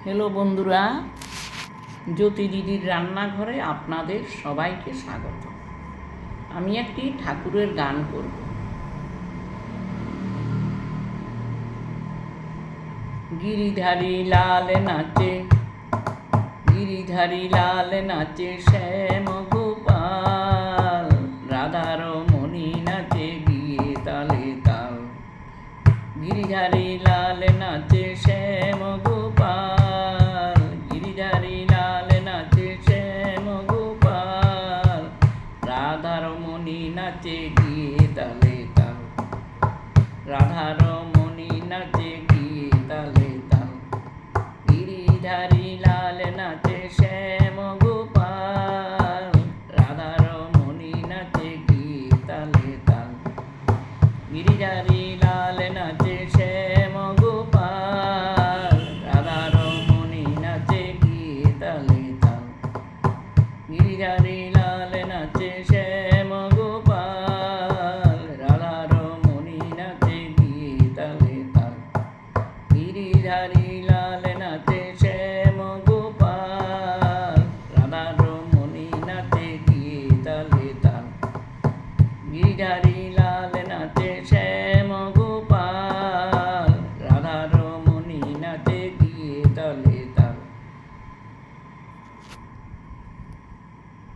Hello বন্ধুরা, জ্যোতি দিদির রান্নাঘরে আপনাদের সবাইকে স্বাগত। আমি একটি ঠাকুরের গান করব। গিরিধারী লাল নাচে, গিরিধারী লাল নাচে শ্যাম গোপাল, রাধার মণি নাচে গিয়ে তালে তাল। গিরিধারী লাল নাচে শ্যাম গোপাল, গিরিধারী লাল নাচে শ্যাম গোপাল, রাধার মণি নাচে গিয়ে তালে তাল, রাধার মণি নাচে গিয়ে তালে তাল। গিরিধারী লাল নাচে শ্যাম গোপাল, রাধার মণি নাচে গিয়ে তালে তাল। গিরিধারী লাল নাচে শ্যাম গোপাল, রাধার মণি নাচে গিয়ে তালে তাল। গিরিধারী লাল নাচে শ্যাম গোপাল, রাধার মণি নাচে গিয়ে তালে তাল। গিরিধারী